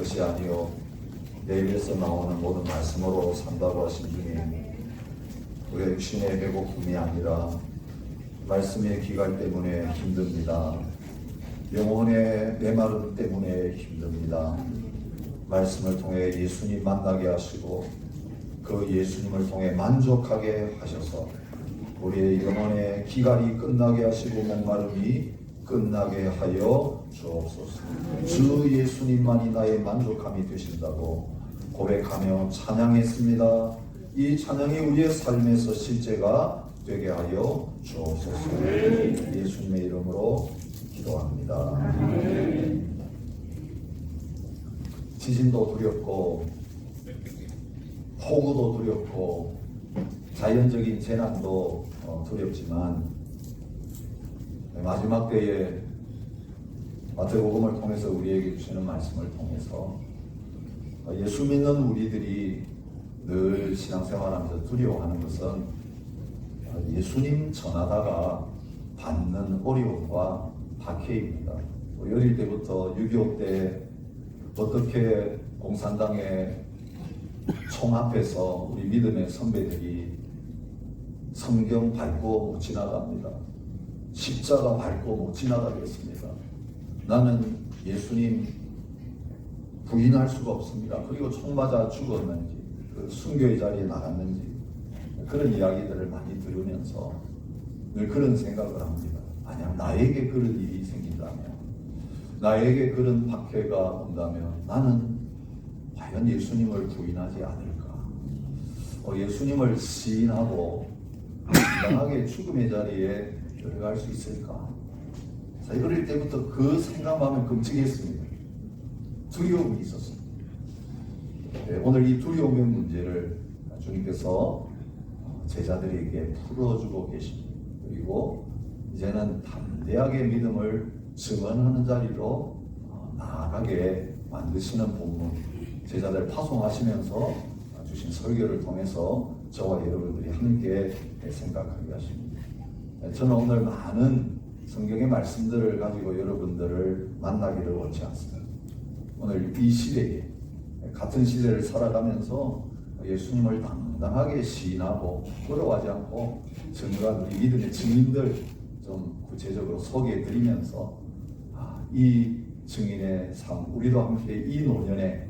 것이 아니요 내 입에서 나오는 모든 말씀으로 산다고 하신 주님, 우리의 육신의 배고픔이 아니라 말씀의 기갈 때문에 힘듭니다. 영혼의 메마름 때문에 힘듭니다. 말씀을 통해 예수님 만나게 하시고 그 예수님을 통해 만족하게 하셔서 우리의 영혼의 기갈이 끝나게 하시고 목마름이 끝나게 하여 주옵소서. 주 예수님만이 나의 만족함이 되신다고 고백하며 찬양했습니다. 이 찬양이 우리의 삶에서 실제가 되게 하여 주옵소서. 예수님의 이름으로 기도합니다. 지진도 두렵고 폭우도 두렵고 자연적인 재난도 두렵지만 마지막 때에 마태복음을 통해서 우리에게 주시는 말씀을 통해서 예수 믿는 우리들이 늘 신앙생활하면서 두려워하는 것은 예수님 전하다가 받는 어려움과 박해입니다. 어릴 때부터 6.25 때 어떻게 공산당의 총 앞에서 우리 믿음의 선배들이 성경 밟고 못 지나갑니다. 십자가 밟고 못 지나가겠습니다. 나는 예수님 부인할 수가 없습니다. 그리고 총 맞아 죽었는지 그 순교의 자리에 나갔는지 그런 이야기들을 많이 들으면서 늘 그런 생각을 합니다. 만약 나에게 그런 일이 생긴다면, 나에게 그런 박해가 온다면 나는 과연 예수님을 부인하지 않을까? 예수님을 시인하고 건강하게 죽음의 자리에 들어갈 수 있을까? 어릴 때부터 그 생각만 끔찍했습니다. 두려움이 있었습니다. 오늘 이 두려움의 문제를 주님께서 제자들에게 풀어주고 계십니다. 그리고 이제는 담대하게 믿음을 증언하는 자리로 나아가게 만드시는 본문, 제자들 파송하시면서 주신 설교를 통해서 저와 여러분들이 함께 생각하게 하십니다. 저는 오늘 많은 성경의 말씀들을 가지고 여러분들을 만나기를 원치 않습니다. 오늘 이 시대에 같은 시대를 살아가면서 예수님을 당당하게 시인하고 부러워하지 않고 증거한 우리 믿음의 증인들 좀 구체적으로 소개해드리면서 이 증인의 삶, 우리도 함께 이 노년에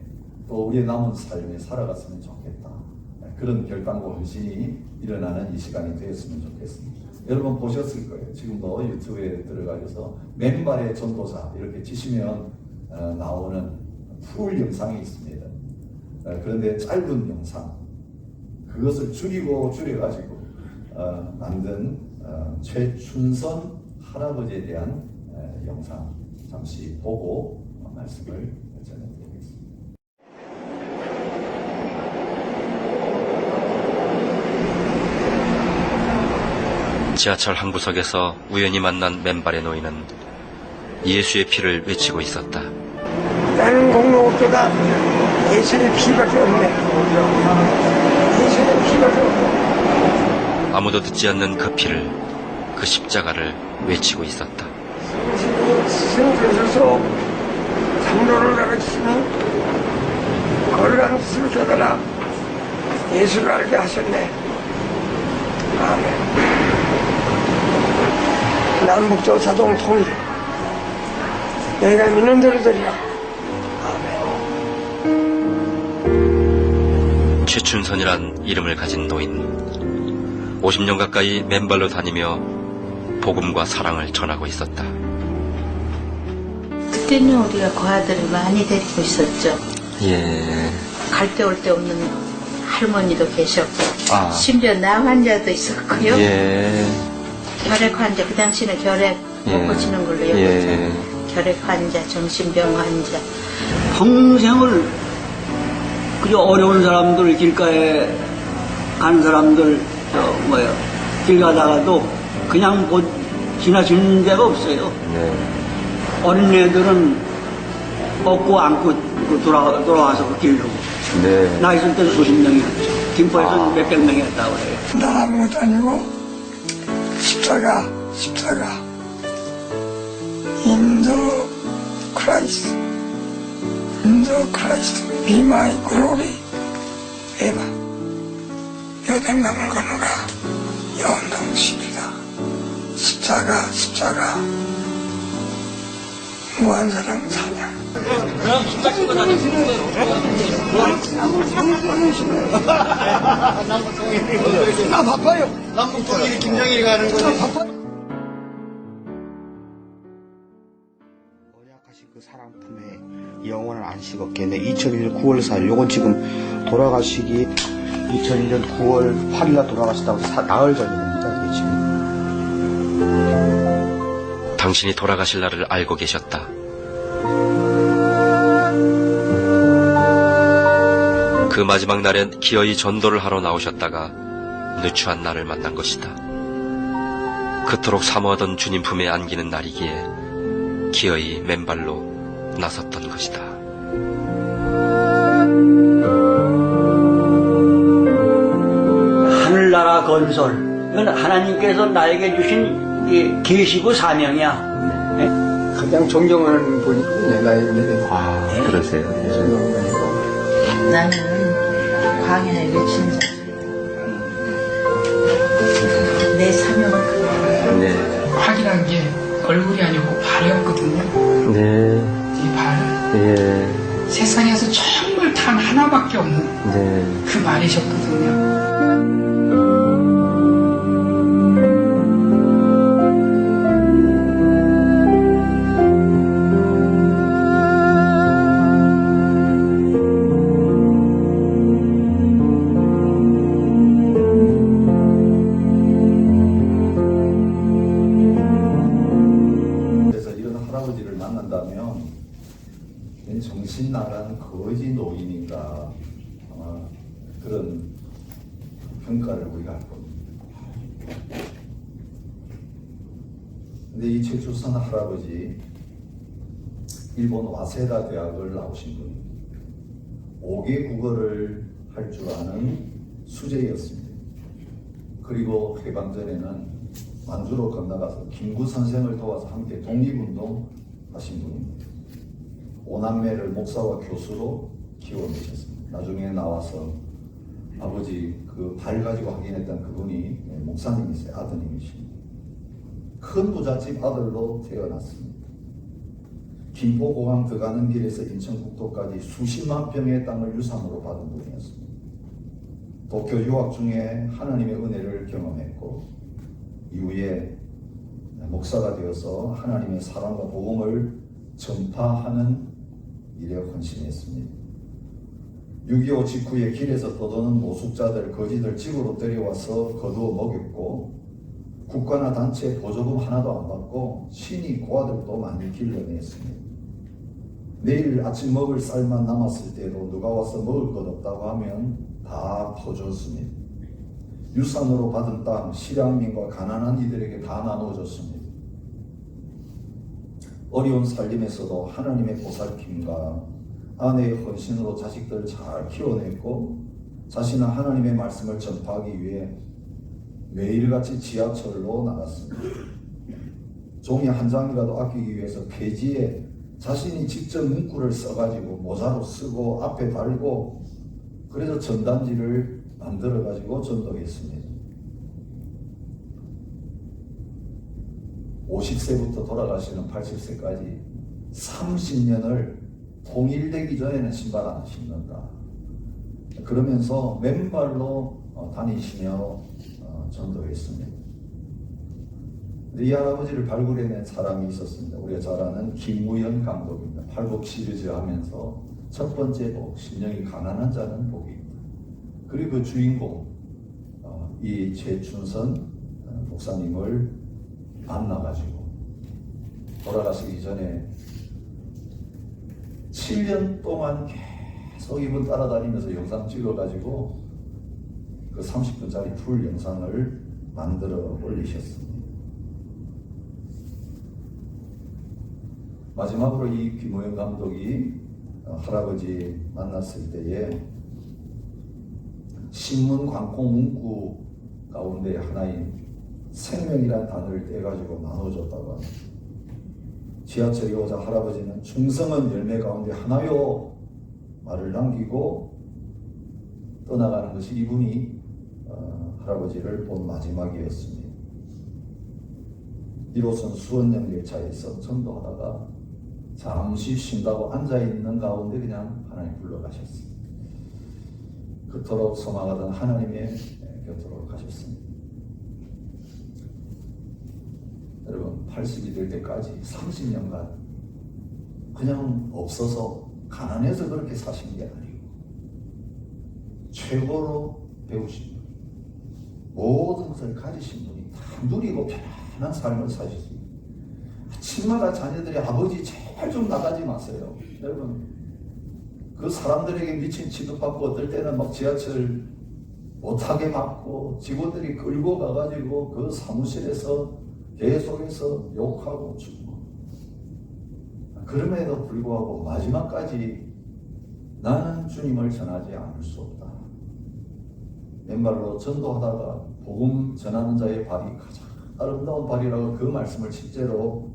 또 우리의 남은 삶에 살아갔으면 좋겠다. 그런 결단과 헌신이 일어나는 이 시간이 되었으면 좋겠습니다. 여러분 보셨을 거예요. 지금도 유튜브에 들어가셔서 맨발의 전도사 이렇게 치시면 나오는 풀 영상이 있습니다. 그런데 짧은 영상, 그것을 줄여가지고 만든 최춘선 할아버지에 대한 영상 잠시 보고 말씀을 전해드리겠습니다. 지하철 한 구석에서 우연히 만난 맨발의 노인은 예수의 피를 외치고 있었다. 나는 공로업계가 예수의 피밖에 없네. 예수의 피밖에 없네. 아무도 듣지 않는 그 피를, 그 십자가를 외치고 있었다. 스승께서 장로를 가르치시는 거룩한 스승 깨달아 예수를 알게 하셨네. 아멘. 남북조 자동 통일 내가 믿는 대로 되리라. 아멘. 최춘선이란 이름을 가진 노인, 50년 가까이 맨발로 다니며 복음과 사랑을 전하고 있었다. 그때는 우리가 고아들을 많이 데리고 있었죠. 예. 갈 데 올 데 없는 할머니도 계셨고, 아. 심지어 나 환자도 있었고요. 예. 결핵 환자, 그 당시는 결핵 못 예. 고치는 걸로 예. 여겼잖아요. 결핵 환자, 정신병 환자. 평생을 그저 어려운 사람들 길가에 간 사람들 길 가다가도 그냥 지나치는 데가 없어요. 네. 어린애들은 업고 안고 돌아와서 그 길로. 네. 나 있을 때는 수십 명이었죠. 김포에서는 몇백 명이 했다고 그래요. 난 아무것도 아니고 십자가 인더 크라이스트 be my glory 에바 여댕강을 건너가 연동식이다. 십자가 무한사랑 찬양. 나 바빠요. 남북통일이 김정일이 가는 거지. 언약하신 그 사랑 품에 영원한 안식 얻겠네. 2001년 9월 4일, 요건 지금 돌아가시기 2001년 9월 8일날 돌아가시다고 나흘 전입니다. 이게 지금. 당신이 돌아가실 날을 알고 계셨다. 그 마지막 날엔 기어이 전도를 하러 나오셨다가 누추한 나를 만난 것이다. 그토록 사모하던 주님 품에 안기는 날이기에 기어이 맨발로 나섰던 것이다. 하늘나라 건설. 이건 하나님께서 나에게 주신 이 계시고 사명이야. 가장 존경하는 분이 나에게 그러세요. 나는 광야에 맺힌 자. 내 사명은 그거야. 네. 확인한 게 얼굴이 아니고 발이었거든요. 네. 이 발. 예. 세상에서 정말 단 하나밖에 없는 네. 그 말이셨거든요. 그래서 이런 할아버지를 만난다면 정신 나간 거지 노인인가 아마 그런 평가를 우리가 할 겁니다. 근데 이 최주선 할아버지 일본 와세다 대학을 나오신 분입니다. 5개 국어를 할 줄 아는 수재였습니다. 그리고 해방전에는 만주로 건너가서 김구 선생을 도와서 함께 독립운동 하신 분입니다. 오남매를 목사와 교수로 키워내셨습니다. 나중에 나와서 아버지 그 발 가지고 확인했던 그분이 목사님이세요. 아드님이십니다. 큰 부잣집 아들로 태어났습니다. 김포공항 들어가는 길에서 인천국도까지 수십만 평의 땅을 유산으로 받은 분이었습니다. 도쿄 유학 중에 하나님의 은혜를 경험했고 이후에 목사가 되어서 하나님의 사랑과 복음을 전파하는 일에 헌신했습니다. 6.25 직후에 길에서 떠도는 노숙자들, 거지들 집으로 데려와서 거두어 먹였고 국가나 단체 보조금 하나도 안 받고 신이 고아들도 많이 길러냈습니다. 내일 아침 먹을 쌀만 남았을 때도 누가 와서 먹을 것 없다고 하면 다 퍼줬습니다. 유산으로 받은 땅, 실향민과 가난한 이들에게 다 나눠줬습니다. 어려운 살림에서도 하나님의 보살핌과 아내의 헌신으로 자식들을 잘 키워냈고 자신은 하나님의 말씀을 전파하기 위해 매일같이 지하철로 나갔습니다. 종이 한 장이라도 아끼기 위해서 폐지에 자신이 직접 문구를 써가지고 모자로 쓰고 앞에 달고 그래서 전단지를 만들어가지고 전도했습니다. 50세부터 돌아가시는 80세까지 30년을 통일되기 전에는 신발 안 신는다. 그러면서 맨발로 다니시며 전도했습니다. 이 할아버지를 발굴해낸 사람이 있었습니다. 우리가 잘 아는 김우현 감독입니다. 팔복 시리즈 하면서 첫 번째 복, 심령이 가난한 자는 복이 있다. 그리고 그 주인공 이 최춘선 목사님을 만나가지고 돌아가시기 전에 7년 동안 계속 이분 따라다니면서 영상 찍어가지고 그 30분짜리 풀 영상을 만들어 올리셨습니다. 마지막으로 이 김호영 감독이 할아버지 만났을 때에 신문 광고 문구 가운데 하나인 생명이라는 단어를 떼가지고 나눠줬다고 합니다. 지하철에 오자 할아버지는 충성은 열매 가운데 하나요 말을 남기고 떠나가는 것이 이분이 할아버지를 본 마지막이었습니다. 1호선 수원역 열차에서 전도하다가 잠시 쉰다고 앉아있는 가운데 그냥 하나님 불러가셨습니다. 그토록 소망하던 하나님의 곁으로 가셨습니다. 여러분 80이 될 때까지 30년간 그냥 없어서 가난해서 그렇게 사신 게 아니고 최고로 배우신 분, 모든 것을 가지신 분이 다 누리고 편안한 삶을 사셨습니다. 아침마다 자녀들이 아버지 제발 좀 나가지 마세요. 여러분 그 사람들에게 미친 취급받고 어떨 때는 막 지하철 못하게 막고 직원들이 끌고 가가지고 그 사무실에서 계속해서 욕하고 죽고 그럼에도 불구하고 마지막까지 나는 주님을 전하지 않을 수 없다. 맨발로 전도하다가 복음 전하는 자의 발이 가장 아름다운 발이라고 그 말씀을 실제로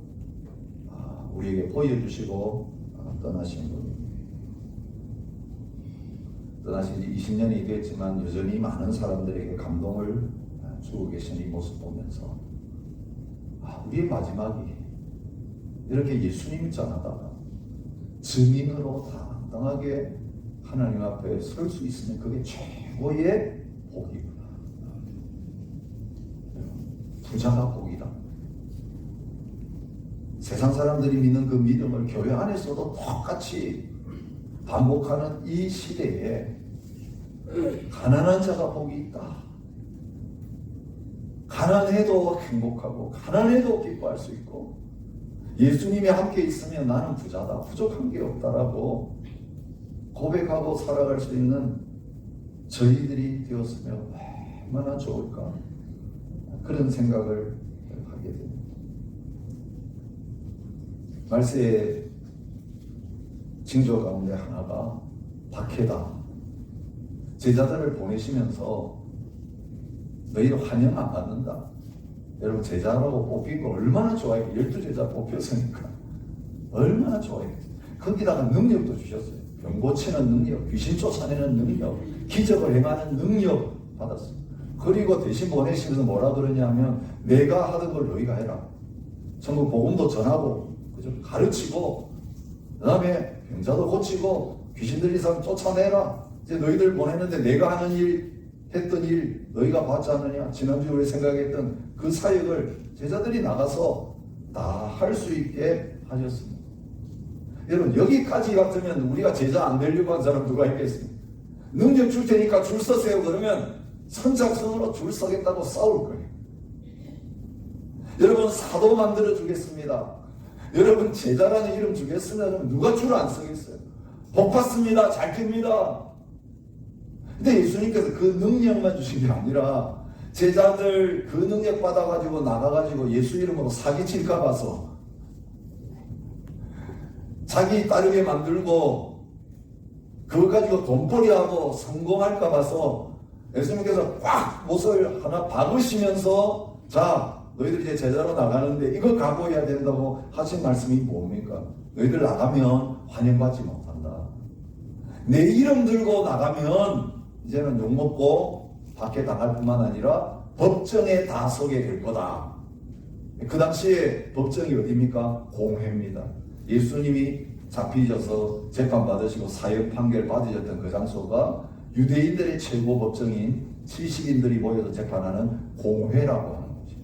우리에게 보여주시고 떠나신 분입니다. 떠나신 지 20년이 됐지만 여전히 많은 사람들에게 감동을 주고 계신 이 모습 보면서 우리의 마지막이 이렇게 예수님 전하다가 증인으로 당당하게 하나님 앞에 설 수 있으면 그게 최고의 복이구나. 부자가 복이다. 세상 사람들이 믿는 그 믿음을 교회 안에서도 똑같이 반복하는 이 시대에 가난한 자가 복이 있다. 가난해도 행복하고 가난해도 기뻐할 수 있고 예수님이 함께 있으면 나는 부자다. 부족한 게 없다라고 고백하고 살아갈 수 있는 저희들이 되었으면 얼마나 좋을까. 그런 생각을 하게 됩니다. 말세의 징조 가운데 하나가 박해다. 제자들을 보내시면서 너희를 환영 안 받는다. 여러분 제자라고 뽑힌 거 얼마나 좋아요. 12제자 뽑혔으니까 얼마나 좋아요. 거기다가 능력도 주셨어요. 병 고치는 능력, 귀신 쫓아내는 능력, 기적을 행하는 능력 받았어요. 그리고 대신 보내시면서 뭐라 그러냐면 내가 하던 걸 너희가 해라. 전국 복음도 전하고 가르치고 그 다음에 병자도 고치고 귀신들 이상 쫓아내라. 이제 너희들 보냈는데 내가 하는 일 했던 일 너희가 봤지 않느냐. 지난주에 우리 생각했던 그 사역을 제자들이 나가서 다 할 수 있게 하셨습니다. 여러분 여기까지 같으면 우리가 제자 안 되려고 한 사람 누가 있겠습니까? 능력 줄 테니까 줄 서세요. 그러면 선착순으로 줄 서겠다고 싸울 거예요. 여러분 사도 만들어 주겠습니다. 여러분 제자라는 이름 주겠으면 누가 줄 안 서겠어요? 복 받습니다. 잘 됩니다. 근데 예수님께서 그 능력만 주신 게 아니라 제자들 그 능력 받아가지고 나가가지고 예수 이름으로 사기칠까 봐서 자기 따르게 만들고 그걸 가지고 돈벌이하고 성공할까 봐서 예수님께서 꽉 못을 하나 박으시면서 자 너희들 이제 제자로 나가는데 이거 각오해야 된다고 하신 말씀이 뭡니까? 너희들 나가면 환영받지 못한다. 내 이름 들고 나가면 이제는 욕먹고 밖에 당할 뿐만 아니라 법정에 다 서게 될 거다. 그 당시에 법정이 어디입니까? 공회입니다. 예수님이 잡히셔서 재판받으시고 사형 판결 받으셨던 그 장소가 유대인들의 최고 법정인 70인들이 모여서 재판하는 공회라고 하는 거죠.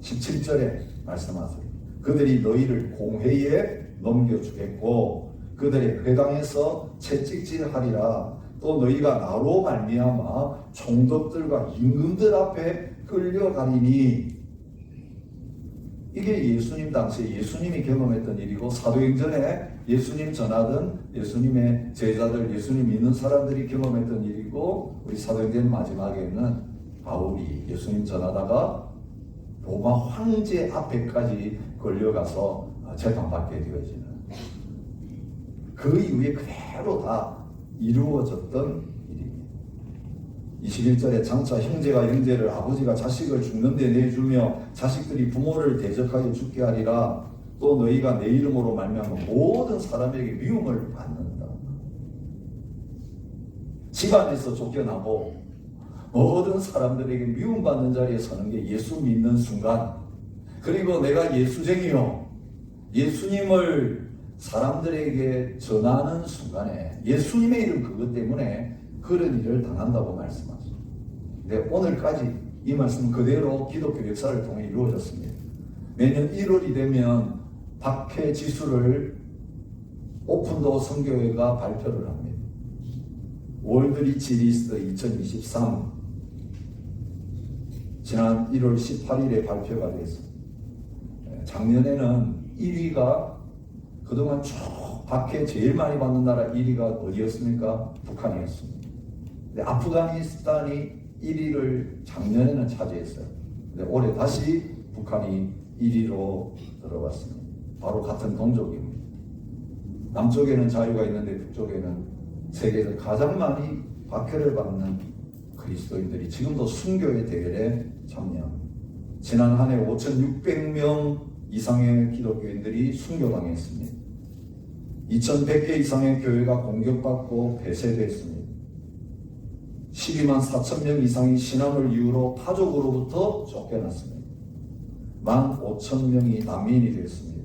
17절에 말씀하세요. 그들이 너희를 공회에 넘겨주겠고 그들의 회당에서 채찍질하리라. 또 너희가 나로 말미암아 총독들과 임금들 앞에 끌려가리니. 이게 예수님 당시에 예수님이 경험했던 일이고 사도행전에 예수님 전하던 예수님의 제자들, 예수님 믿는 사람들이 경험했던 일이고 우리 사도행전 마지막에는 바울이 예수님 전하다가 로마 황제 앞에까지 걸려가서 재판받게 되어지는 그 이후에 그대로 다 이루어졌던 일입니다. 21절에 장차 형제가 형제를 아버지가 자식을 죽는데 내주며 자식들이 부모를 대적하여 죽게 하리라. 또 너희가 내 이름으로 말미암아 모든 사람에게 미움을 받는다. 집안에서 쫓겨나고 모든 사람들에게 미움받는 자리에 서는 게 예수 믿는 순간, 그리고 내가 예수쟁이요 예수님을 사람들에게 전하는 순간에 예수님의 이름 그것 때문에 그런 일을 당한다고 말씀하죠. 근데 오늘까지 이 말씀 그대로 기독교 역사를 통해 이루어졌습니다. 매년 1월이 되면 박해 지수를 오픈도어 선교회가 발표를 합니다. 월드리치 리스트 2023 지난 1월 18일에 발표가 됐습니다. 작년에는 1위가 그동안 쭉 박해 제일 많이 받는 나라 1위가 어디였습니까? 북한이었습니다. 근데 아프가니스탄이 1위를 작년에는 차지했어요. 근데 올해 다시 북한이 1위로 들어갔습니다. 바로 같은 동족입니다. 남쪽에는 자유가 있는데 북쪽에는 세계에서 가장 많이 박해를 받는 그리스도인들이 지금도 순교의 대회에 참여합니다. 지난 한 해 5,600명 이상의 기독교인들이 순교당했습니다. 2,100개 이상의 교회가 공격받고 폐쇄됐습니다. 12만 4천 명 이상이 신앙을 이유로 타족으로부터 쫓겨났습니다. 15,000명이 난민이 됐습니다.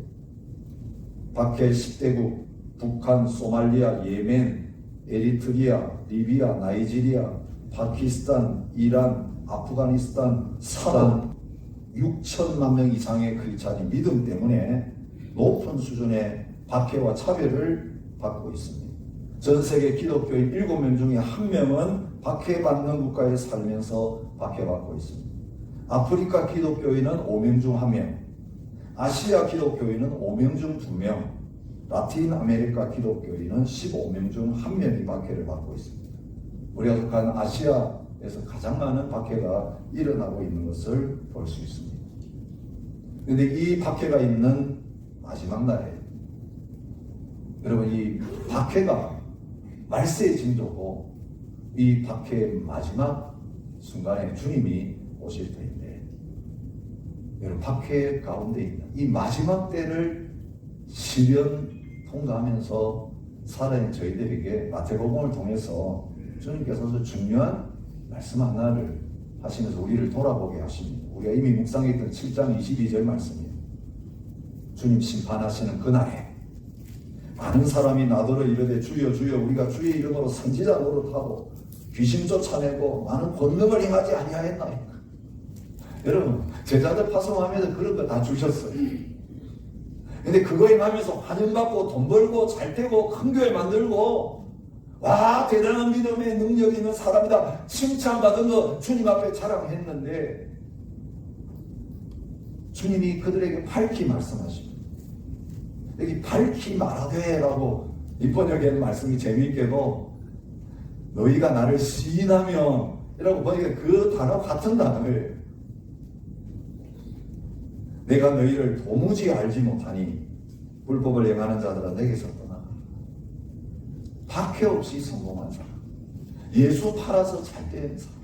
박해 10대국 북한, 소말리아, 예멘, 에리트리아, 리비아, 나이지리아, 파키스탄, 이란, 아프가니스탄, 사단 6천만 명 이상의 크리스찬이 믿음 때문에 높은 수준의 박해와 차별을 받고 있습니다. 전 세계 기독교인 7명 중에 1명은 박해받는 국가에 살면서 박해받고 있습니다. 아프리카 기독교인은 5명 중 1명, 아시아 기독교인은 5명 중 2명, 라틴 아메리카 기독교인은 15명 중 1명이 박해를 받고 있습니다. 우리가 속한 아시아에서 가장 많은 박해가 일어나고 있는 것을 볼 수 있습니다. 그런데 이 박해가 있는 마지막 날에 여러분, 이 박해가 말세의 징조고 이 박해의 마지막 순간에 주님이 오실 때인데, 여러분, 박해 가운데 있는 이 마지막 때를 시련 통과하면서 살아있는 저희들에게 마태복음을 통해서 주님께서 아주 중요한 말씀 하나를 하시면서 우리를 돌아보게 하십니다. 우리가 이미 묵상했던 7장 22절 말씀이에요. 주님 심판하시는 그날에 많은 사람이 나더러 이르되 주여 주여 우리가 주의 이름으로 선지자 노릇하고 귀신 쫓아내고 많은 권능을 행하지 아니하였나이까. 여러분, 제자들 파송하면서 그런 거 다 주셨어요. 근데 그거 행하면서 환영받고 돈 벌고 잘 되고 큰 교회 만들고 와 대단한 믿음의 능력 있는 사람이다 칭찬받은 거 주님 앞에 자랑했는데 주님이 그들에게 밝히 말씀하십니다. 여기 밝히 말하되 라고 이번역에는 말씀이 재미있게도 너희가 나를 시인하며 이라고 보니까 그 단어 같은 단어를 내가 너희를 도무지 알지 못하니 불법을 행하는 자들아 내게서 떠나. 박해 없이 성공한 사람, 예수 팔아서 잘된 사람,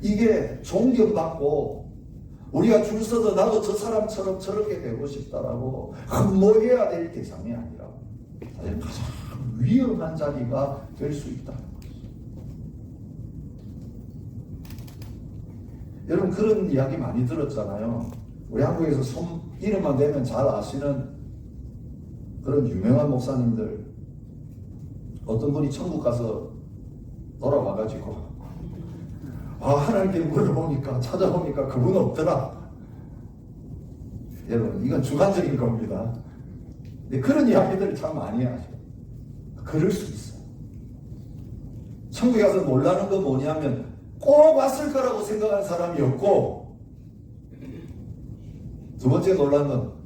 이게 존경받고 우리가 줄 서서 나도 저 사람처럼 저렇게 되고 싶다라고 흠모해야 될 대상이 아니라 사실 가장 위험한 자리가 될 수 있다는 거죠. 여러분, 그런 이야기 많이 들었잖아요. 우리 한국에서 이름만 대면 잘 아시는 그런 유명한 목사님들, 어떤 분이 천국 가서 돌아와가지고 하나님께 물어보니까 찾아보니까 그분 없더라. 여러분 이건 주관적인 겁니다. 근데 그런 이야기들을 참 많이 하죠. 그럴 수 있어요. 천국에 가서 놀라는 건 뭐냐면 꼭 왔을 거라고 생각하는 사람이 없고, 두 번째 놀란 건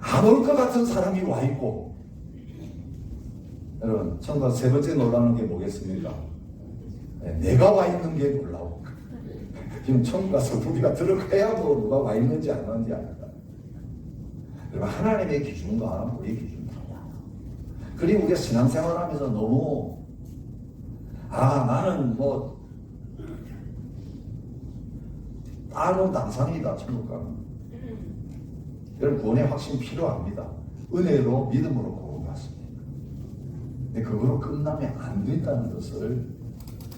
안 올 것 같은 사람이 와 있고. 여러분 천국 가서 세 번째 놀라는 게 뭐겠습니까? 내가 와 있는 게 놀라워. 지금 천국 가서 우리가 들어가야 뭐 누가 와 있는지 안 왔는지 알까. 여러분 하나님의 기준과 우리의 기준이 달라요. 그리고 우리가 신앙생활하면서 너무 나는 뭐 따로 당상이다 천국 가면. 여러분 구원의 확신이 필요합니다. 은혜로 믿음으로 구원받습니다. 근데 그거로 끝나면 안 된다는 것을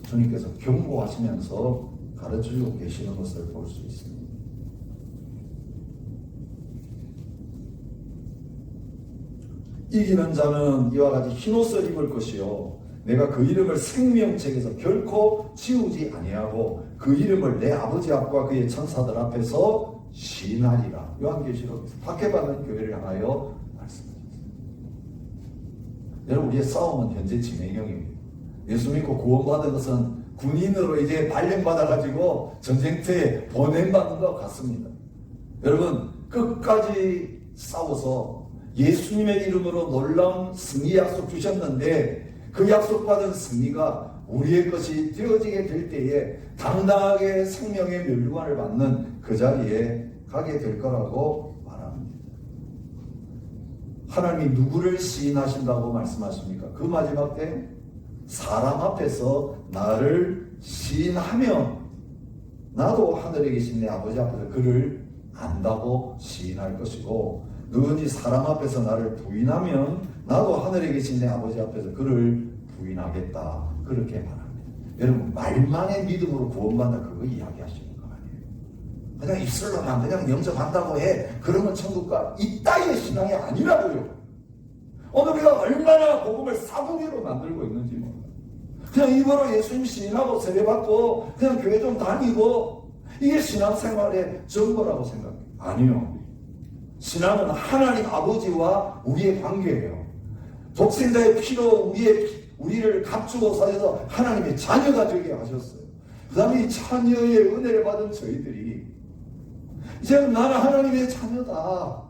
주님께서 경고하시면서 가르쳐주고 계시는 것을 볼 수 있습니다. 이기는 자는 이와 같이 흰옷을 입을 것이요 내가 그 이름을 생명책에서 결코 지우지 아니하고 그 이름을 내 아버지 앞과 그의 천사들 앞에서 시인하리라. 요한계시록에서 박해받는 교회를 향하여 말씀하셨습니다. 여러분 우리의 싸움은 현재 진행형입니다. 예수 믿고 구원받은 것은 군인으로 이제 발령받아가지고 전쟁터에 보냄받는 것 같습니다. 여러분 끝까지 싸워서 예수님의 이름으로 놀라운 승리 약속 주셨는데 그 약속받은 승리가 우리의 것이 되어지게 될 때에 당당하게 생명의 멸류관을 받는 그 자리에 가게 될 거라고 말합니다. 하나님이 누구를 시인하신다고 말씀하십니까? 그 마지막 때 사람 앞에서 나를 시인하면 나도 하늘에 계신 내 아버지 앞에서 그를 안다고 시인할 것이고, 누구든지 사람 앞에서 나를 부인하면 나도 하늘에 계신 내 아버지 앞에서 그를 부인하겠다. 그렇게 말합니다. 여러분 말만의 믿음으로 구원받는다 그거 이야기하시는 거 아니에요. 그냥 입술로만 그냥 영접한다고 해. 그러면 천국가 이따위의 신앙이 아니라고요. 오늘 우리가 얼마나 복음을 싸구기로 만들고 있는지 몰라요. 그냥 입으로 예수님 시인하고 세례받고 그냥 교회 좀 다니고 이게 신앙생활의 전부라고 생각해요. 아니요. 신앙은 하나님 아버지와 우리의 관계예요. 독생자의 피로 우리를 감추고 사셔서 하나님의 자녀가 되게 하셨어요. 그 다음에 이 자녀의 은혜를 받은 저희들이 이제 나는 하나님의 자녀다.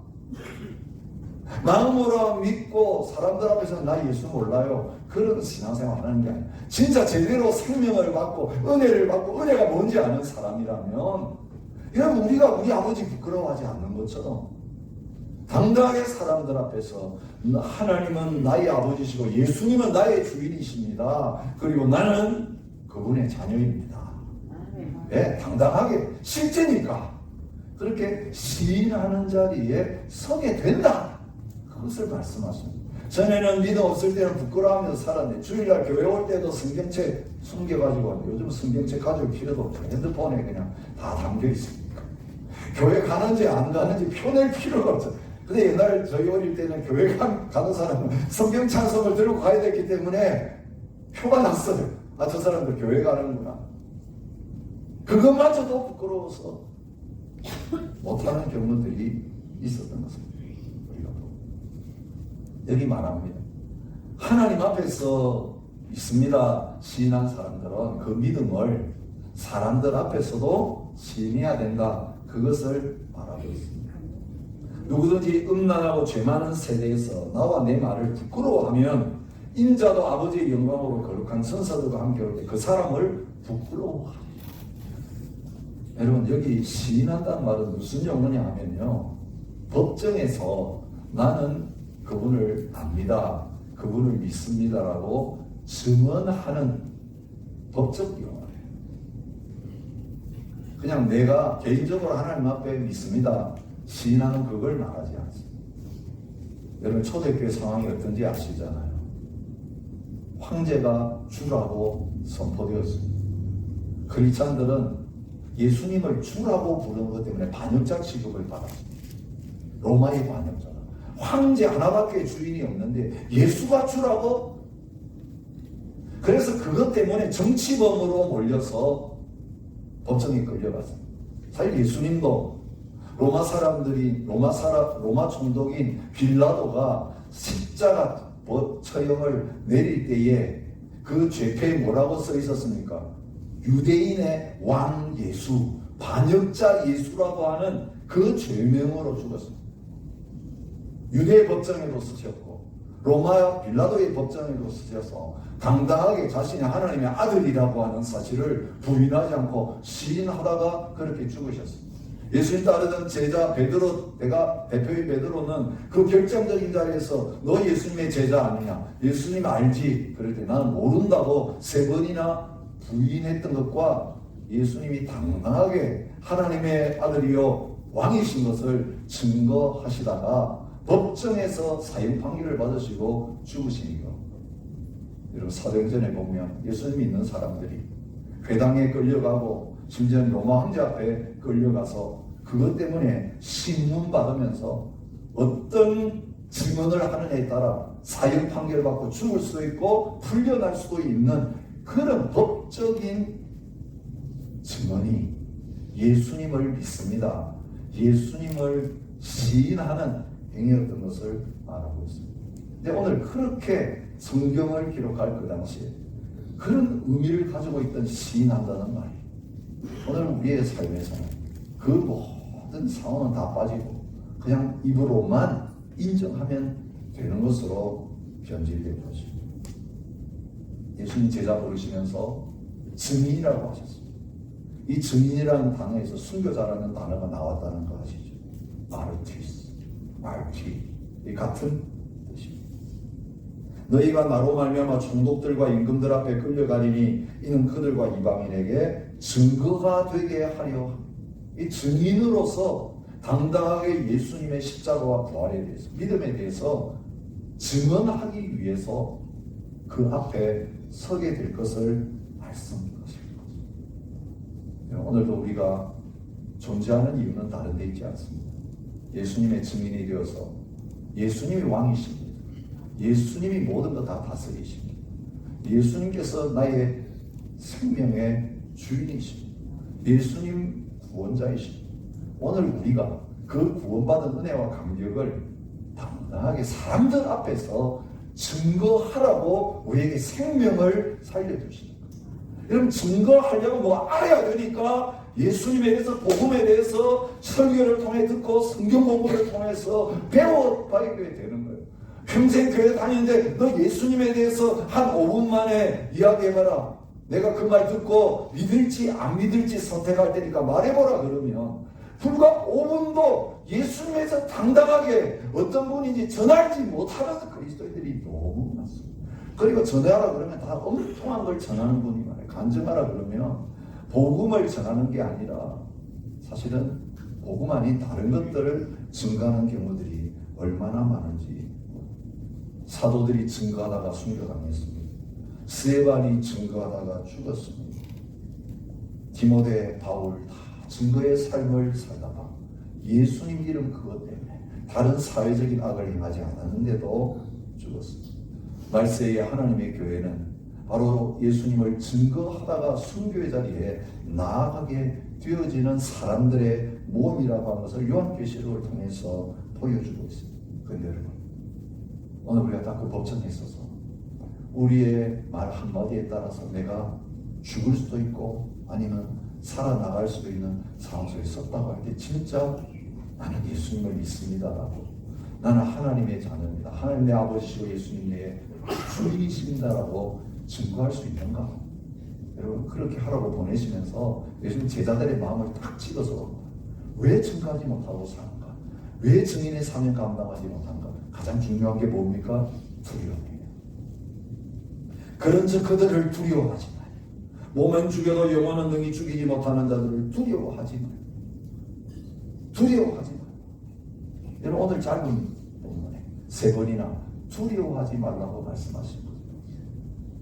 마음으로 믿고 사람들 앞에서 나 예수 몰라요. 그런 신앙생활 하는 게 아니에요. 진짜 제대로 생명을 받고 은혜를 받고 은혜가 뭔지 아는 사람이라면 이건 우리가 우리 아버지 부끄러워하지 않는 것처럼 당당하게 사람들 앞에서 하나님은 나의 아버지시고 예수님은 나의 주인이십니다. 그리고 나는 그분의 자녀입니다. 네, 당당하게 실제니까 그렇게 시인하는 자리에 서게 된다. 그것을 말씀하십니다. 전에는 믿음 없을 때는 부끄러워하면서 살았는데 주일날 교회 올 때도 성경책 숨겨가지고 요즘 성경책 가질 필요도 없죠. 핸드폰에 그냥 다 담겨 있으니까. 교회 가는지 안 가는지 표낼 필요가 없어요. 근데 옛날 저희 어릴 때는 교회 가는 사람은 성경 찬송을 들고 가야 됐기 때문에 표가 났어요. 저 사람들 교회 가는구나. 그것마저도 부끄러워서 못하는 경우들이 있었던 것입니다. 우리가 여기 말합니다. 하나님 앞에서 믿습니다 시인한 사람들은 그 믿음을 사람들 앞에서도 시인해야 된다. 그것을 말하고 있습니다. 누구든지 음란하고 죄 많은 세대에서 나와 내 말을 부끄러워하면 인자도 아버지의 영광으로 거룩한 천사들과 함께 올 때 그 사람을 부끄러워하리라. 여러분 여기 시인한다는 말은 무슨 용어냐 하면요, 법정에서 나는 그분을 압니다, 그분을 믿습니다라고 증언하는 법적 용어예요. 그냥 내가 개인적으로 하나님 앞에 믿습니다 시인하는 그걸 말하지 않습니다. 여러분 초대교회 상황이 어떤지 아시잖아요. 황제가 주라고 선포되었습니다. 크리스찬들은 예수님을 주라고 부르는 것 때문에 반역자 취급을 받았습니다. 로마의 반역자다. 황제 하나밖에 주인이 없는데 예수가 주라고? 그래서 그것 때문에 정치범으로 몰려서 법정에 끌려갔어요. 사실 예수님도 로마 사람들이 로마 총독인 빌라도가 십자가 처형을 내릴 때에 그 죄표에 뭐라고 써 있었습니까? 유대인의 왕 예수, 반역자 예수라고 하는 그 죄명으로 죽었습니다. 유대 법정에도 쓰셨고 로마 빌라도의 법정에도 쓰셔서 당당하게 자신이 하나님의 아들이라고 하는 사실을 부인하지 않고 시인하다가 그렇게 죽으셨습니다. 예수님 따르던 제자 베드로, 대표인 베드로는 그 결정적인 자리에서 너 예수님의 제자 아니냐? 예수님 알지? 그럴 때 나는 모른다고 3번이나 부인했던 것과 예수님이 당당하게 하나님의 아들이요 왕이신 것을 증거하시다가 법정에서 사형 판결을 받으시고 죽으시니까 여러분 사도행전에 보면 예수님 믿는 사람들이 회당에 끌려가고 심지어 로마 황제 앞에 끌려가서 그것 때문에 신문 받으면서 어떤 증언을 하느냐에 따라 사형 판결을 받고 죽을 수도 있고 풀려날 수도 있는 그런 법적인 증언이 예수님을 믿습니다. 예수님을 시인하는 행위였던 것을 말하고 있습니다. 근데 오늘 그렇게 성경을 기록할 그 당시에 그런 의미를 가지고 있던 시인한다는 말이 오늘 우리의 삶에서는 그 모든 상황은 다 빠지고 그냥 입으로만 인정하면 되는 것으로 변질된 것입니다. 예수님 제자 부르시면서 증인이라고 하셨습니다. 이 증인이라는 단어에서 순교자라는 단어가 나왔다는 거 아시죠? 마르티 이 같은 뜻입니다. 너희가 나로 말미암아 총독들과 임금들 앞에 끌려가리니 이는 그들과 이방인에게 증거가 되게 하려. 이 증인으로서 당당하게 예수님의 십자가와 부활에 대해서 믿음에 대해서 증언하기 위해서 그 앞에 서게 될 것을 말씀하신 것입니다. 오늘도 우리가 존재하는 이유는 다른 데 있지 않습니다. 예수님의 증인이 되어서 예수님이 왕이십니다. 예수님이 모든 것 다 다스리십니다. 예수님께서 나의 생명의 주인이십니다. 예수님 구원자이십니다. 오늘 우리가 그 구원받은 은혜와 감격을 당당하게 사람들 앞에서 증거하라고 우리에게 생명을 살려주십니다. 여러분 증거하려고 뭐 알아야 되니까 예수님에 대해서 복음에 대해서 설교를 통해 듣고 성경 공부를 통해서 배워봐야 되는 거예요. 평생 교회 다니는데 너 예수님에 대해서 한 5분 만에 이야기해봐라. 내가 그 말 듣고 믿을지 안 믿을지 선택할 테니까 말해보라 그러면 불과 5분도 예수님에 대해서 당당하게 어떤 분인지 전하지 못하는 그리스도인들이 너무 많습니다. 그리고 전하라 그러면 다 엉뚱한 걸 전하는 분이 많아요. 간증하라 그러면 복음을 전하는 게 아니라 사실은 복음 아닌 다른 것들을 증거하는 경우들이 얼마나 많은지 사도들이 증거하다가 순교당했습니다. 스데반이 증거하다가 죽었습니다. 디모데, 바울 다 증거의 삶을 살다가 예수님 이름 그것 때문에 다른 사회적인 악을 행하지 않았는데도 죽었습니다. 말세의 하나님의 교회는 바로 예수님을 증거하다가 순교의 자리에 나아가게 되어지는 사람들의 모험이라고 하는 것을 요한계시록을 통해서 보여주고 있습니다. 그런데 여러분 오늘 우리가 딱 그 법정에 있어서 우리의 말 한마디에 따라서 내가 죽을 수도 있고 아니면 살아나갈 수도 있는 상황 속에 있었다고 할 때 진짜 나는 예수님을 믿습니다라고 나는 하나님의 자녀입니다. 하나님 내 아버지시고 예수님 내 주인이십니다라고 증거할 수 있는가? 여러분 그렇게 하라고 보내시면서 예수님 제자들의 마음을 딱 찍어서 왜 증거하지 못하고 사는가? 왜 증인의 사명 감당하지 못한가? 가장 중요한 게 뭡니까? 두려움이에요. 그런즉 그들을 두려워하지 마요. 몸은 죽여도 영혼은 능히 죽이지 못하는 자들을 두려워하지 마요. 두려워하지 마요. 여러분 오늘 짧은 본문에 3번이나 두려워하지 말라고 말씀하신 거예요.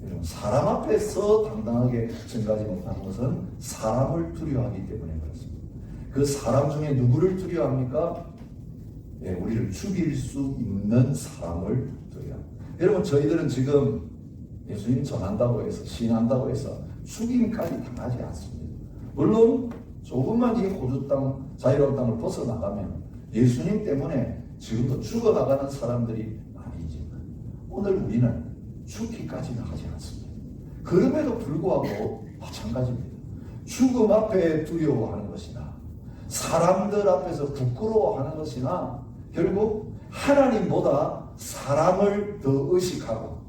여러분 사람 앞에서 당당하게 증거하지 못하는 것은 사람을 두려워하기 때문에 그렇습니다. 그 사람 중에 누구를 두려워합니까? 예, 우리를 죽일 수 있는 사람을 두려워합니다. 여러분 저희들은 지금 예수님 전한다고 해서 시인한다고 해서 죽임까지 당하지 않습니다. 물론 조금만 이 호주 땅, 자유로운 땅을 벗어나가면 예수님 때문에 지금도 죽어나가는 사람들이 많이 있지만 오늘 우리는 죽기까지는 하지 않습니다. 그럼에도 불구하고 마찬가지입니다. 죽음 앞에 두려워하는 것이나 사람들 앞에서 부끄러워하는 것이나 결국 하나님보다 사람을 더 의식하고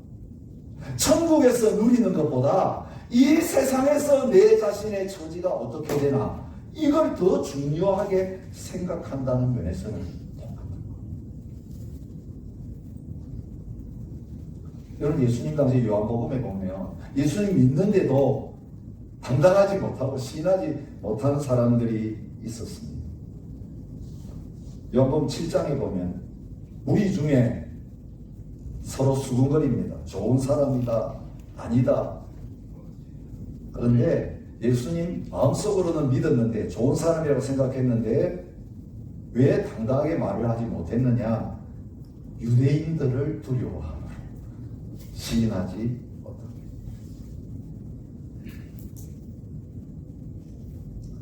천국에서 누리는 것보다 이 세상에서 내 자신의 처지가 어떻게 되나 이걸 더 중요하게 생각한다는 면에서는 똑같습니다. 여러분 예수님 당시 요한복음에 보면 예수님 믿는데도 당당하지 못하고 시인하지 못하는 사람들이 있었습니다. 요한복음 7장에 보면 무리 중에 서로 수군거립니다. 좋은 사람이다, 아니다. 그런데 예수님 마음속으로는 믿었는데 좋은 사람이라고 생각했는데 왜 당당하게 말을 하지 못했느냐? 유대인들을 두려워함으로 시인하지 못합니다.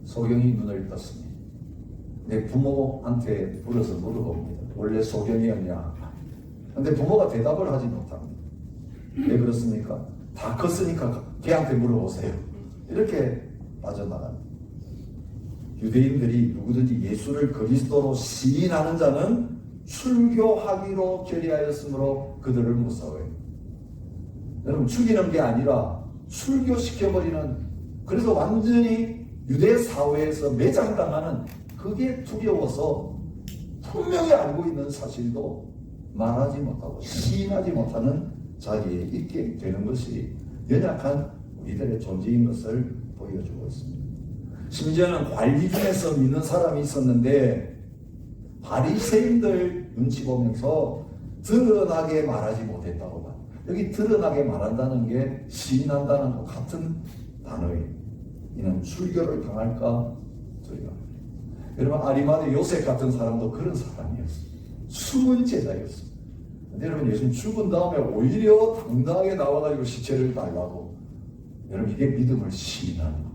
소경이 눈을 떴습니다. 내 부모한테 물어서 물어봅니다. 원래 소경이었냐? 근데 부모가 대답을 하지 못합니다. 왜 그렇습니까? 다 컸으니까 걔한테 물어보세요. 이렇게 빠져나갑니다. 유대인들이 누구든지 예수를 그리스도로 시인하는 자는 출교하기로 결의하였으므로 그들을 무서워해요. 여러분 죽이는 게 아니라 출교시켜버리는, 그래서 완전히 유대 사회에서 매장당하는, 그게 두려워서 분명히 알고 있는 사실도 말하지 못하고 시인하지 못하는 자리에 있게 되는 것이 연약한 우리들의 존재인 것을 보여주고 있습니다. 심지어는 관리 중에서 믿는 사람이 있었는데 바리새인들 눈치 보면서 드러나게 말하지 못했다고 봐. 여기 드러나게 말한다는 게 시인한다는 것 같은 단어예요. 이는 출교를 당할까 두려워. 여러분 아리마대 요셉 같은 사람도 그런 사람이었어요. 숨은 제자였어요. 근데 여러분 예수님 죽은 다음에 오히려 당당하게 나와가지고 시체를 달라고. 여러분 이게 믿음을 시인하는 거예요.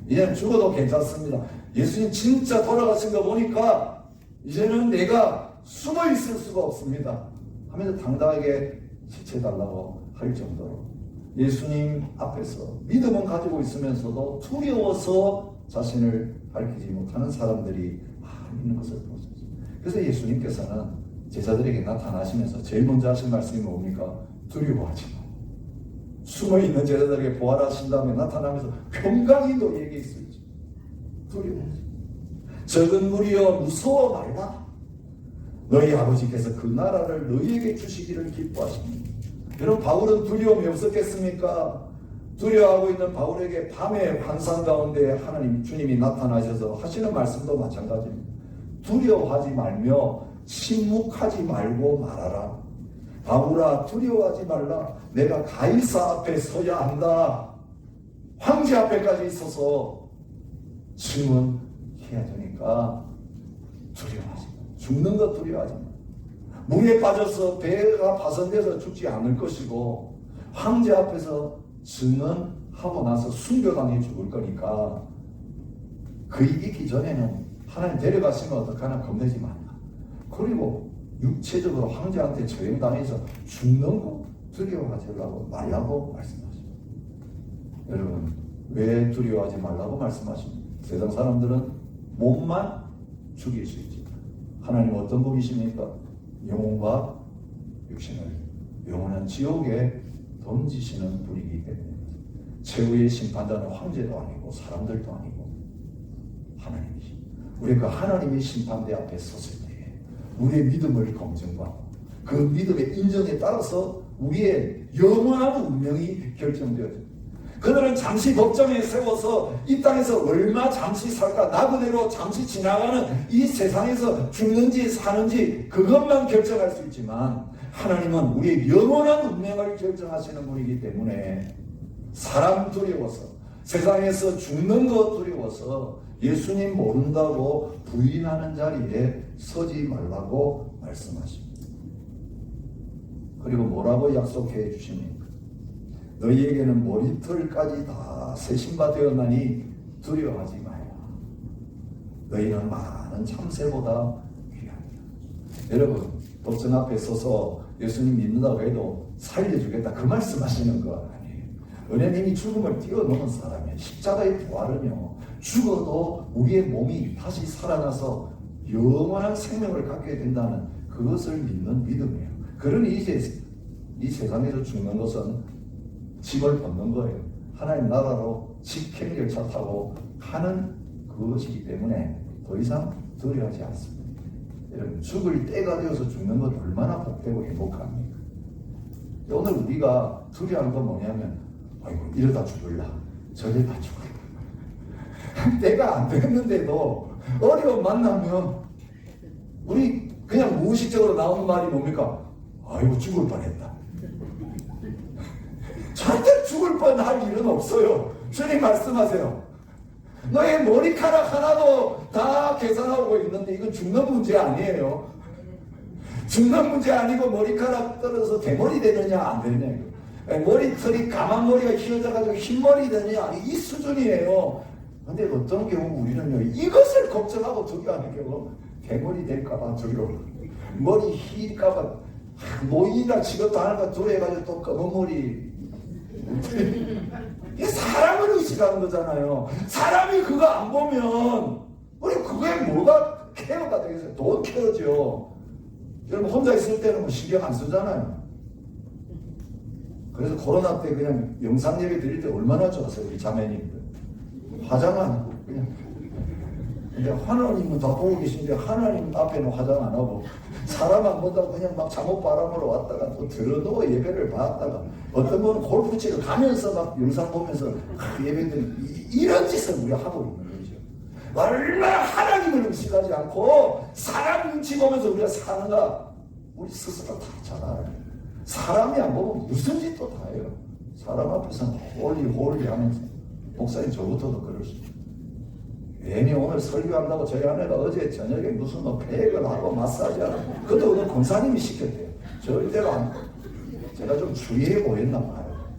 이제는 죽어도 괜찮습니다. 예수님 진짜 돌아가신 거 보니까 이제는 내가 숨어 있을 수가 없습니다 하면서 당당하게 시체 달라고 할 정도로 예수님 앞에서 믿음은 가지고 있으면서도 두려워서 자신을 밝히지 못하는 사람들이 많이 있는 것을 볼 수 있습니다. 그래서 예수님께서는 제자들에게 나타나시면서 제일 먼저 하신 말씀이 뭡니까? 두려워하지 마. 숨어있는 제자들에게 부활하신 다음에 나타나면서 평강이 너희에게 있을지 두려워하지 마. 적은 무리여 무서워 말라. 너희 아버지께서 그 나라를 너희에게 주시기를 기뻐하십니다. 여러분 바울은 두려움이 없었겠습니까? 두려워하고 있는 바울에게 밤의 환상 가운데 하나님 주님이 나타나셔서 하시는 말씀도 마찬가지입니다. 두려워하지 말며 침묵하지 말고 말하라. 바울아 두려워하지 말라. 내가 가이사 앞에 서야 한다. 황제 앞에까지 있어서 증언해야 되니까 두려워하지 마. 죽는 거 두려워하지 마. 물에 빠져서 배가 파손돼서 죽지 않을 것이고 황제 앞에서 증언하고 나서 순교당해 죽을 거니까 그 있기 전에는 하나님 데려가시면 어떡하나 겁내지 말라. 그리고 육체적으로 황제한테 처형당해서 죽는 거 두려워하지 말라고 말씀하십니다. 여러분 왜 두려워하지 말라고 말씀하십니까? 세상 사람들은 몸만 죽일 수 있지. 하나님은 어떤 분이십니까? 영혼과 육신을 영원한 지옥에 던지시는 분이기 때문에 최후의 심판자는 황제도 아니고 사람들도 아니고 하나님이십니다. 우리가 그 하나님의 심판대 앞에 섰을 때 우리의 믿음을 검증받고 그 믿음의 인정에 따라서 우리의 영원한 운명이 결정되어집니다. 그들은 잠시 법정에 세워서 이 땅에서 얼마 잠시 살까, 나 그대로 잠시 지나가는 이 세상에서 죽는지 사는지 그것만 결정할 수 있지만 하나님은 우리의 영원한 운명을 결정하시는 분이기 때문에 사람 두려워서, 세상에서 죽는 것 두려워서 예수님 모른다고 부인하는 자리에 서지 말라고 말씀하십니다. 그리고 뭐라고 약속해 주십니까? 너희에게는 머리털까지 다 세신바 되었나니 두려워하지 마라. 너희는 많은 참새보다 귀하니라. 여러분, 독전 앞에 서서 예수님 믿는다고 해도 살려주겠다 그 말씀하시는 거 아니에요. 은혜님이 죽음을 뛰어넘은 사람이에요. 십자가의 부활은요, 죽어도 우리의 몸이 다시 살아나서 영원한 생명을 갖게 된다는 그것을 믿는 믿음이에요. 그러니 이제 이 세상에서 죽는 것은 짐을 벗는 거예요. 하나님 나라로 직행열차 타고 가는 그것이기 때문에 더 이상 두려워하지 않습니다. 여러분, 죽을 때가 되어서 죽는 건 얼마나 복되고 행복합니까? 오늘 우리가 두려워하는 건 뭐냐면, 아이고 이러다 죽을라, 저러다 죽을라. 때가 안 됐는데도 어려움 만나면 우리 그냥 무의식적으로 나오는 말이 뭡니까? 아이고 죽을 뻔했다. 절대 죽을 뻔할 일은 없어요. 주님 말씀하세요. 너의 머리카락 하나도 다 계산하고 있는데 이건 죽는 문제 아니에요. 죽는 문제 아니고 머리카락 떨어져서 대머리 되느냐 안 되느냐. 머리털이 까만 머리가 휘어져가지고 흰머리 되느냐 이 수준이에요. 근데 어떤 경우 우리는요, 이것을 걱정하고 두려워하는 경우, 대머리 될까봐 두려워, 머리 휘일까봐, 모이다 지것도 하나가 두려워해가지고 또 검은 머리. 이게 사람을 의식하는 거잖아요. 사람이 그거 안 보면 우리 그게 뭐가 케어가 되겠어요? 돈 케어죠. 여러분 혼자 있을 때는 뭐 신경 안 쓰잖아요. 그래서 코로나 때 그냥 영상 예배 드릴 때 얼마나 좋았어요, 우리 자매님들. 화장 안 하고 그냥. 근데 하나님은 다 보고 계신데 하나님 앞에는 화장 안 하고 사람 안 본다고 그냥 막 잠옷 바람으로 왔다가 또 들어도 예배를 받았다가 어떤 분은 골프 치러 가면서 막 영상 보면서 예배들 이런 짓을 우리가 하고 있는 거죠. 얼마나 하나님을 의식하지 않고 사람 눈치 보면서 우리가 사는가 우리 스스로 다 잘 알아요. 사람이 안 보면 무슨 짓도 다 해요. 사람 앞에서는 홀리 하면서. 목사님 저부터도 그럴 수 있어요. 괜히 오늘 설교한다고 저희 아내가 어제 저녁에 무슨 뭐 팩을 하고 마사지하고 그것도 오늘 권사님이 시켰대요. 절대로 안. 제가 좀 주의해 보였나 봐요.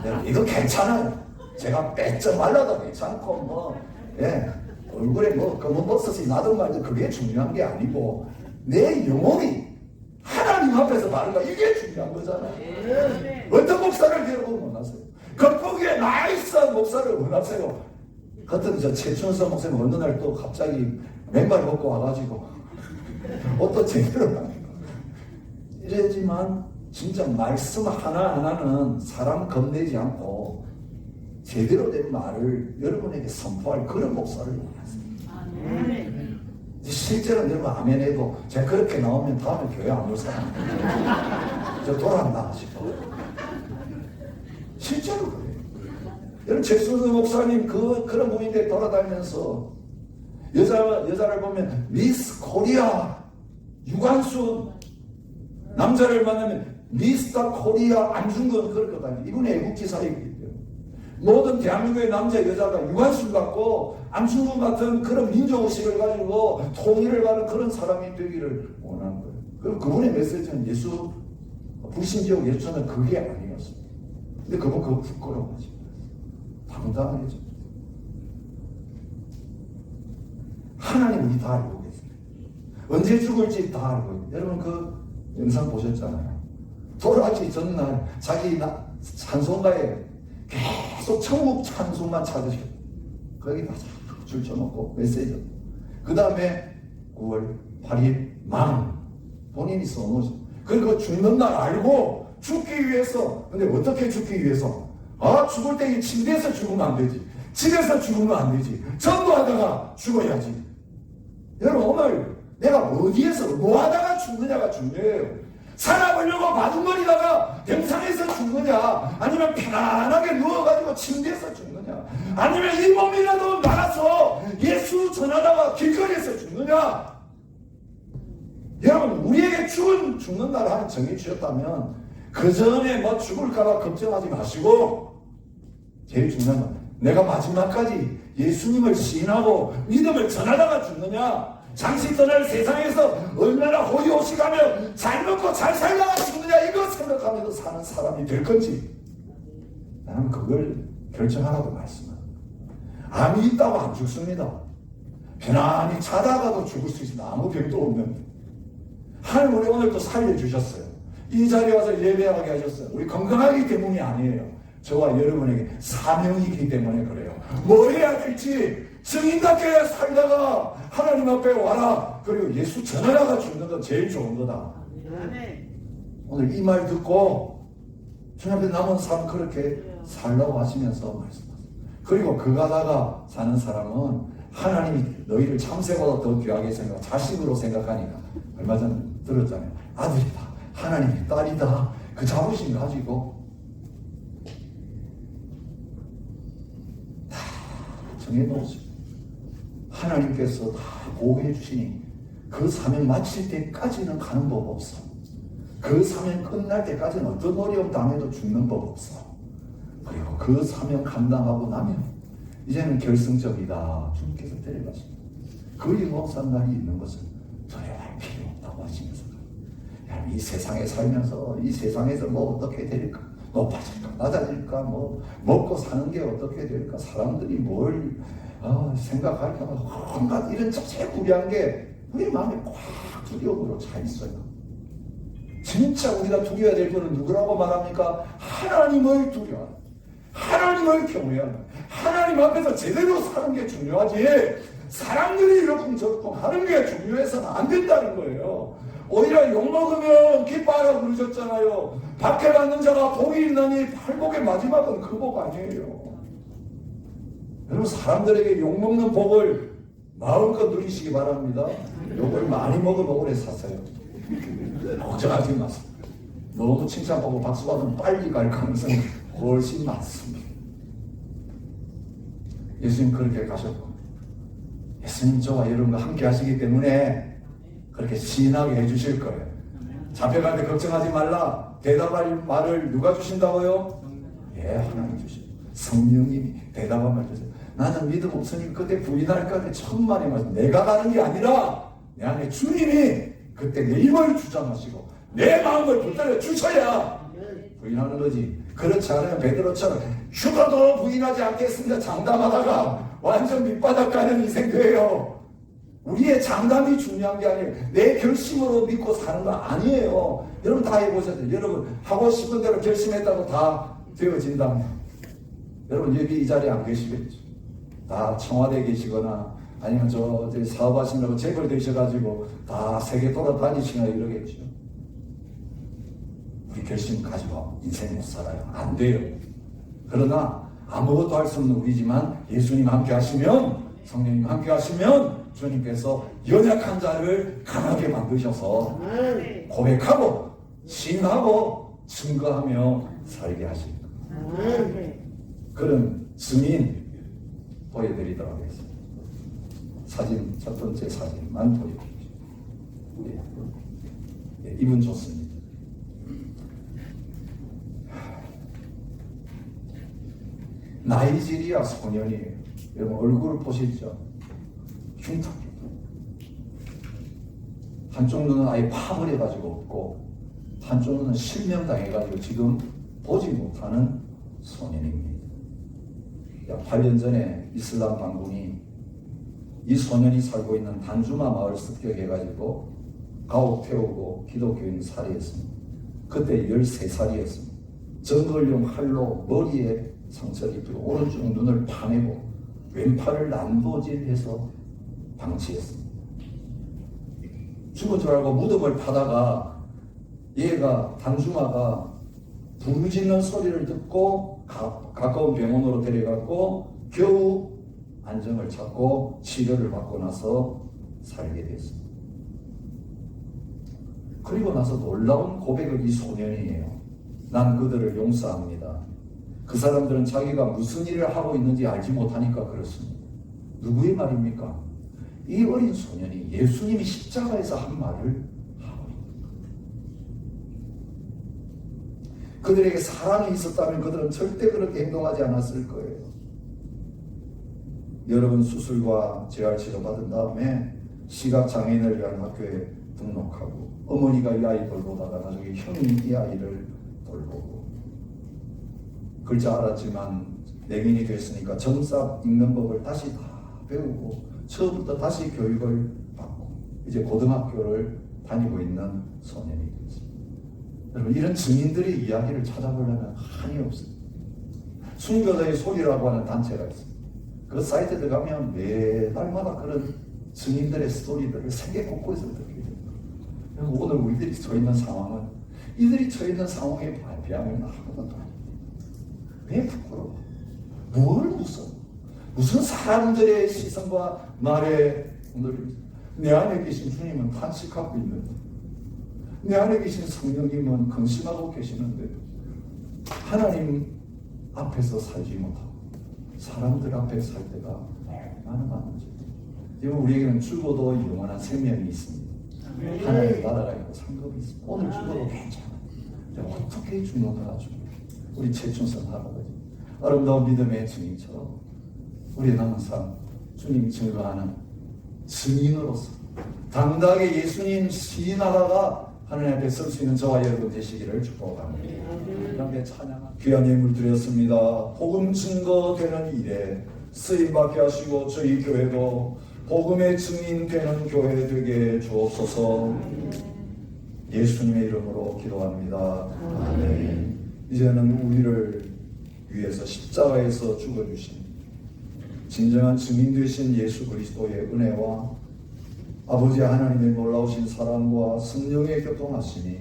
내가 이거 괜찮아요. 제가 빼져 말라도 괜찮고 뭐 얼굴에 뭐 검은 버섯이 나든 말든 그게 중요한 게 아니고 내 영혼이 하나님 앞에서 바른가 이게 중요한 거잖아요. 어떤 목사를 여러분 원하세요? 겉보기에 나이스한 목사를 원하세요? 같은 저 최춘서 목사님 어느 날 또 갑자기 맨발 벗고 와가지고 옷도 제대로 안 해요. 이래지만 진짜 말씀 하나하나는 사람 겁내지 않고 제대로 된 말을 여러분에게 선포할 그런 목사를 원하세요. 실제로 여러분 아멘 해도 제가 그렇게 나오면 다음에 교회 안 올 사람 저 돌아간다 싶어. 실제로 그래요. 여러분 최순수 목사님 그런 분인데 돌아다니면서 여자를 보면 미스 코리아 유관순, 남자를 만나면 미스터 코리아 안중근 그럴 것 아니에요. 이분이 애국지사이기 때문에 모든 대한민국의 남자 여자가 유관순 같고 안중근 같은 그런 민족의식을 가지고 통일을 가는 그런 사람이 되기를 원하는 거예요. 그럼 그분의 메시지는 불신지역 예수는 그게 아니었습니다. 근데 그분 그거 부끄러워하지. 당당하게 하나님 우리 다 알고 계세요. 언제 죽을지 다 알고 있어요. 여러분 그 영상 보셨잖아요. 돌아가기 전날 자기 찬송가에 계속 천국 찬송만 찾으셨어요. 거기다 줄 쳐놓고 메시지. 그 다음에 9월 8일 망 본인이 써놓으셨어요. 그리고 죽는 날 알고 죽기 위해서. 근데 어떻게 죽기 위해서? 죽을 때 침대에서 죽으면 안 되지. 집에서 죽으면 안 되지. 전도하다가 죽어야지. 여러분 오늘 내가 어디에서 뭐 하다가 죽느냐가 중요해요. 살아보려고 바둥거리다가 병상에서 죽느냐, 아니면 편안하게 누워가지고 침대에서 죽느냐, 아니면 이 몸이라도 나가서 예수 전하다가 길거리에서 죽느냐. 여러분 우리에게 죽는 날 하나 정해 주셨다면 그 전에 뭐 죽을까봐 걱정하지 마시고 제일 중요한 건 내가 마지막까지 예수님을 시인하고 믿음을 전하다가 죽느냐, 잠시 떠날 세상에서 얼마나 호의호식하며 잘 먹고 잘 살다가 죽느냐 이거 생각하면서 사는 사람이 될 건지. 나는 그걸 결정하라고 말씀합니다. 암이 있다고 안 죽습니다. 편안히 자다가도 죽을 수 있습니다. 아무 병도 없는데. 하나님 우리 오늘 또 살려주셨어요. 이 자리에 와서 예배하게 하셨어요. 우리 건강하기 때문이 아니에요. 저와 여러분에게 사명이 있기 때문에 그래요. 뭘 해야 될지 증인답게 살다가 하나님 앞에 와라. 그리고 예수 전하라가 죽는 건 제일 좋은 거다. 오늘 이 말 듣고 주님 앞에 남은 삶 그렇게 살라고 하시면서 말씀하세요. 그리고 그 가다가 사는 사람은 하나님이 너희를 참새보다 더 귀하게 생각, 자식으로 생각하니까 얼마 전에 들었잖아요. 아들이다, 하나님의 딸이다. 그 자부심 가지고 다 정해놓으시고 하나님께서 다 보호해 주시니 그 사명 마칠 때까지는 가는 법 없어. 그 사명 끝날 때까지는 어떤 어려움 당해도 죽는 법 없어. 그리고 그 사명 감당하고 나면 이제는 결승적이다. 주님께서 데려가십니다. 그 일목산 날이 있는 것은 두려워할 필요 없다고 하시면서 이 세상에 살면서 이 세상에서 뭐 어떻게 될까? 높아질까? 낮아질까? 뭐 먹고 사는 게 어떻게 될까? 사람들이 뭘 생각할까? 온갖 이런 자세구리한 게 우리 마음에 꽉 두려움으로 차 있어요. 진짜 우리가 두려워야 될 것은 누구라고 말합니까? 하나님을 두려워하는, 하나님을 경외하는, 하나님 앞에서 제대로 사는 게 중요하지 사람들이 이러쿵저러쿵 하는 게 중요해서는 안 된다는 거예요. 오히려 욕먹으면 기뻐하라 그러셨잖아요. 박해 받는 자가 복이 있나니 팔복의 마지막은 그 복 아니에요. 여러분 사람들에게 욕먹는 복을 마음껏 누리시기 바랍니다. 욕을 많이 먹으면 오래 사세요. 걱정하지 마세요. 너무 칭찬받고 박수받으면 빨리 갈 가능성이 훨씬 많습니다. 예수님 그렇게 가셨고 예수님 저와 여러분과 함께 하시기 때문에 그렇게 신하게 해주실 거예요. 잡혀갈 때 걱정하지 말라. 대답할 말을 누가 주신다고요? 예, 하나님 주시고 성령님이 대답할 말 주세요. 나는 믿음 없으니 그때 부인할까 때 천만의 말씀. 내가 가는 게 아니라 내 안에 주님이 그때 내 힘을 주장하시고 내 마음을 붙들어 주셔야 부인하는 거지. 그렇지 않으면 베드로처럼 죽어도 부인하지 않겠습니다 장담하다가 완전 밑바닥 가는 인생 돼요. 우리의 장담이 중요한 게 아니에요. 내 결심으로 믿고 사는 거 아니에요. 여러분 다 해보셨죠? 여러분 하고 싶은 대로 결심했다고 다 되어진다면 여러분 여기 이 자리에 안 계시겠죠? 다 청와대에 계시거나 아니면 저 사업하시느라고 재벌 되셔가지고 다 세계 돌아다니시나 이러겠죠. 우리 결심 가지고 인생 못 살아요. 안 돼요. 그러나 아무것도 할 수 없는 우리지만 예수님 함께 하시면, 성령님 함께 하시면 주님께서 연약한 자를 강하게 만드셔서 고백하고 신하고 증거하며 살게 하십니다. 그런 증인 보여드리도록 하겠습니다. 사진, 첫 번째 사진만 보여드리겠습니다. 네, 이분 좋습니다. 나이지리아 소년이에요. 여러분 얼굴을 보시죠. 흉터. 한쪽 눈은 아예 파버려가지고 없고 한쪽 눈은 실명당해가지고 지금 보지 못하는 소년입니다. 8년 전에 이슬람 반군이 이 소년이 살고 있는 단주마 마을 습격해가지고 가옥 태우고 기독교인 살해했습니다. 그때 13살이었습니다. 정글용 칼로 머리에 상처를 입히고 오른쪽 눈을 파내고 왼팔을 난도질해서 방치했습니다. 죽은 줄 알고 무덤을 파다가 얘가 단주마가 부르짖는 소리를 듣고 가까운 병원으로 데려갔고 겨우 안정을 찾고 치료를 받고 나서 살게 됐습니다. 그리고 나서 놀라운 고백을 이 소년이 해요. 난 그들을 용서합니다. 그 사람들은 자기가 무슨 일을 하고 있는지 알지 못하니까 그렇습니다. 누구의 말입니까? 이 어린 소년이 예수님이 십자가에서 한 말을 하고 있는 거예요. 그들에게 사랑이 있었다면 그들은 절대 그렇게 행동하지 않았을 거예요. 여러분 수술과 재활 치료 받은 다음에 시각장애인을 위한 학교에 등록하고 어머니가 이 아이 돌보다가 나중에 형이 이 아이를 돌보고 글자 알았지만 맹인이 됐으니까 정사 읽는 법을 다시 다 배우고 처음부터 다시 교육을 받고 이제 고등학교를 다니고 있는 소년이 있습니다. 여러분, 이런 증인들의 이야기를 찾아보려면 한이 없습니다. 순교자의 소리라고 하는 단체가 있습니다. 그 사이트에 들어가면 매달마다 그런 증인들의 스토리들을 세계 곳곳에서 듣게 됩니다. 그리고 오늘 우리들이 처해 있는 상황은 이들이 처해 있는 상황에 비하면 아무것도 아닙니다. 왜 부끄러워? 뭘 무서워? 무슨 사람들의 시선과 말에 오늘 내 안에 계신 주님은 탄식하고 있는데, 내 안에 계신 성령님은 근심하고 계시는데, 하나님 앞에서 살지 못하고 사람들 앞에 살 때가 얼마나 많은지. 지금 우리에게는 죽어도 영원한 생명이 있습니다. 하나님의 나라가 있고 상급이 있습니다. 오늘 죽어도 괜찮아요. 어떻게 죽는가 죽어요. 우리 최춘선 할아버지 아름다운 믿음의 증인처럼 우리는 항상 주님 증거하는 증인으로서 당당하게 예수님 시인하다가 하나님 앞에 설 수 있는 저와 여러분 되시기를 축복합니다. 이렇게 찬양한 귀한 예물 드렸습니다. 복음 증거되는 일에 쓰임받게 하시고 저희 교회도 복음의 증인되는 교회 되게 주옵소서. 예수님의 이름으로 기도합니다. 아멘. 이제는 우리를 위해서 십자가에서 죽어주신 진정한 증인 되신 예수 그리스도의 은혜와 아버지 하나님의 놀라우신 사랑과 성령의 교통하심이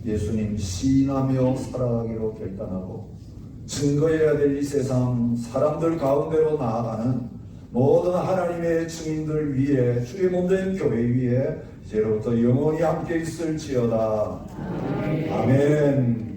예수님 시인하며 살아가기로 결단하고 증거해야 될 이 세상 사람들 가운데로 나아가는 모든 하나님의 증인들 위에 주의 몸된 교회 위에 이제로부터 영원히 함께 있을지어다. 아멘.